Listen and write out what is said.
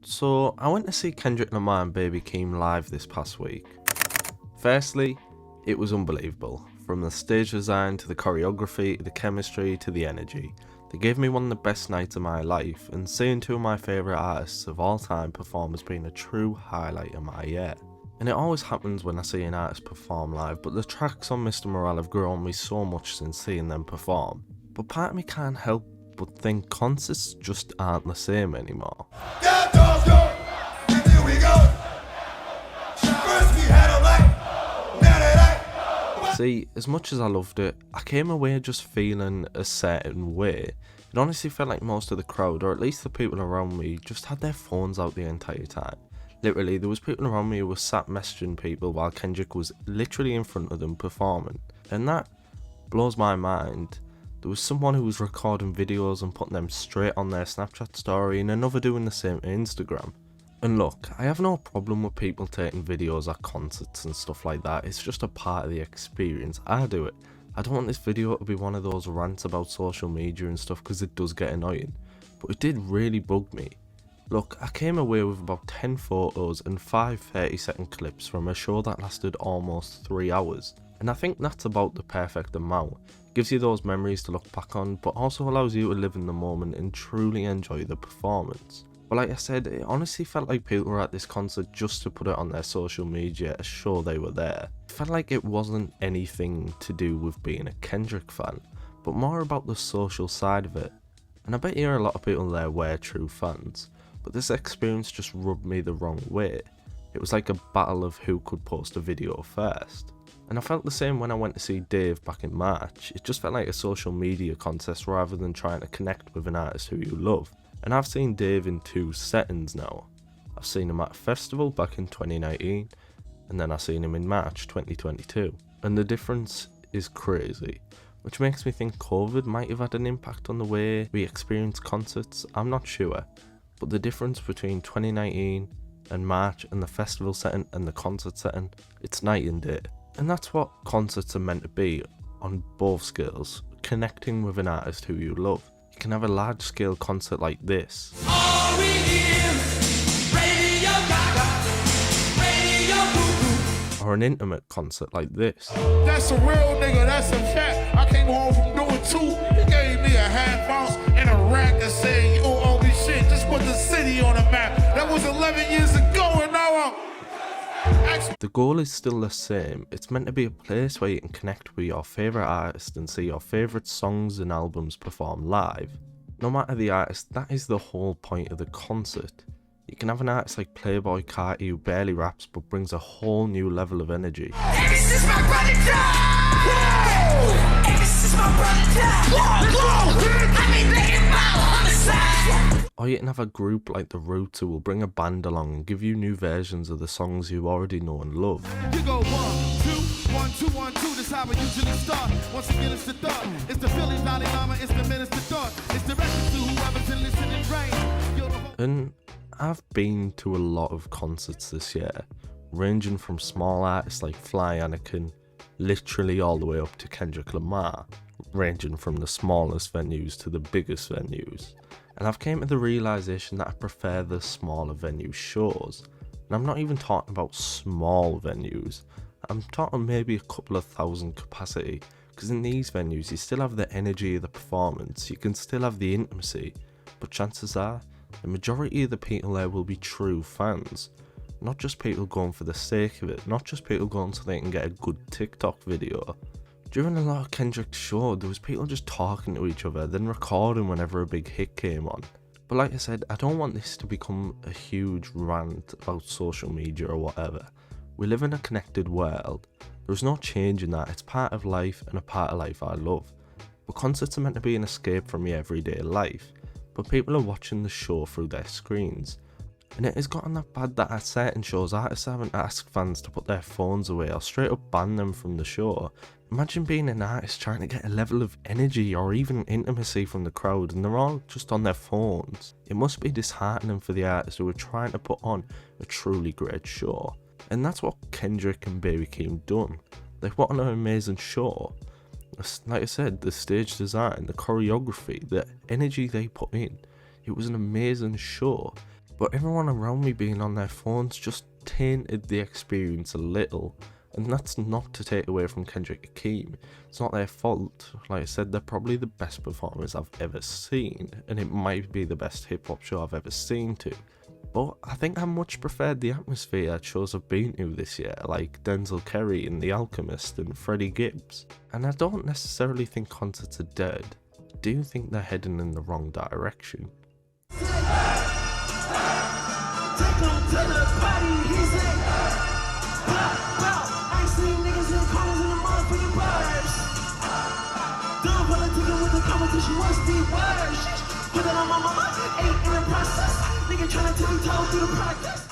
So, I went to see Kendrick, Lamar and Baby Keem live this past week. Firstly, it was unbelievable. From the stage design to the choreography, the chemistry to the energy. They gave me one of the best nights of my life, and seeing two of my favourite artists of all time perform has been a true highlight of my year. And it always happens when I see an artist perform live, but the tracks on Mr. Morale have grown me so much since seeing them perform. But part of me can't help but think concerts just aren't the same anymore. See, as much as I loved it, I came away just feeling a certain way. It honestly felt like most of the crowd, or at least the people around me, just had their phones out the entire time. Literally, there was people around me who were sat messaging people while Kendrick was literally in front of them performing. And that blows my mind. There was someone who was recording videos and putting them straight on their Snapchat story, and another doing the same to Instagram. And look, I have no problem with people taking videos at concerts and stuff like that. It's just a part of the experience. I do it. I don't want this video to be one of those rants about social media and stuff, because it does get annoying. But it did really bug me. Look, I came away with about 10 photos and 5 30-second clips from a show that lasted almost 3 hours. And I think that's about the perfect amount. It gives you those memories to look back on, but also allows you to live in the moment and truly enjoy the performance. But like I said, it honestly felt like people were at this concert just to put it on their social media to show they were there. It felt like it wasn't anything to do with being a Kendrick fan, but more about the social side of it. And I bet you a lot of people there were true fans, but this experience just rubbed me the wrong way. It was like a battle of who could post a video first. And I felt the same when I went to see Dave back in March. It just felt like a social media contest rather than trying to connect with an artist who you love. And I've seen Dave in 2 settings now. I've seen him at a festival back in 2019, and then I've seen him in March 2022. And the difference is crazy, which makes me think COVID might have had an impact on the way we experience concerts. I'm not sure, but the difference between 2019 and March and the festival setting and the concert setting, it's night and day. And that's what concerts are meant to be on both scales, connecting with an artist who you love. You can have a large scale concert like this, or an intimate concert like this. That's a real nigga, that's a fact. I came home from doing 2. He gave me a half ounce and a rack and said, you owe me shit. Just put the city on the map. That was 11 years ago and now The goal is still the same. It's meant to be a place where you can connect with your favourite artist and see your favourite songs and albums perform live. No matter the artist, that is the whole point of the concert. You can have an artist like Playboy Carti who barely raps but brings a whole new level of energy. Hey, this is my brother Hey, this is my brother Or you can have a group like The Roots who will bring a band along and give you new versions of the songs you already know and love. you go 1, 2, 1, 2, 1, 2. That's how we usually start. Once again, it's the thought. It's the Philly Valley Mama. It's the minister thought. It's directed to whoever's in listening range. And I've been to a lot of concerts this year, ranging from small artists like Fly Anakin, literally all the way up to Kendrick Lamar, ranging from the smallest venues to the biggest venues. And I've came to the realisation that I prefer the smaller venue shows. And I'm not even talking about small venues, I'm talking maybe a couple of thousand capacity, because in these venues you still have the energy of the performance, you can still have the intimacy, but chances are the majority of the people there will be true fans. Not just people going for the sake of it, not just people going so they can get a good TikTok video. During a lot of Kendrick's show, there was people just talking to each other, then recording whenever a big hit came on. But like I said, I don't want this to become a huge rant about social media or whatever. We live in a connected world. There's no change in that, it's part of life and a part of life I love. But concerts are meant to be an escape from your everyday life, but people are watching the show through their screens. And it has gotten that bad that at certain shows, artists haven't asked fans to put their phones away or straight up ban them from the show. Imagine being an artist trying to get a level of energy or even intimacy from the crowd and they're all just on their phones. It must be disheartening for the artists who are trying to put on a truly great show. And that's what Kendrick and Baby Keem done. Like, what an amazing show. Like I said, the stage design, the choreography, the energy they put in. It was an amazing show. But everyone around me being on their phones just tainted the experience a little. And that's not to take away from Kendrick and Keem. It's not their fault. Like I said, they're probably the best performers I've ever seen, and it might be the best hip hop show I've ever seen too. But I think I much preferred the atmosphere at shows I've been to this year, like Denzel Curry and The Alchemist and Freddie Gibbs. And I don't necessarily think concerts are dead. I do think they're heading in the wrong direction. Take him to the party, he said. Well, I see niggas in corners in the motherfucking bars. Don't politicking with the competition, what's the word? Put that on my mama, ain't in the process. Nigga tryna tippy toe through the process.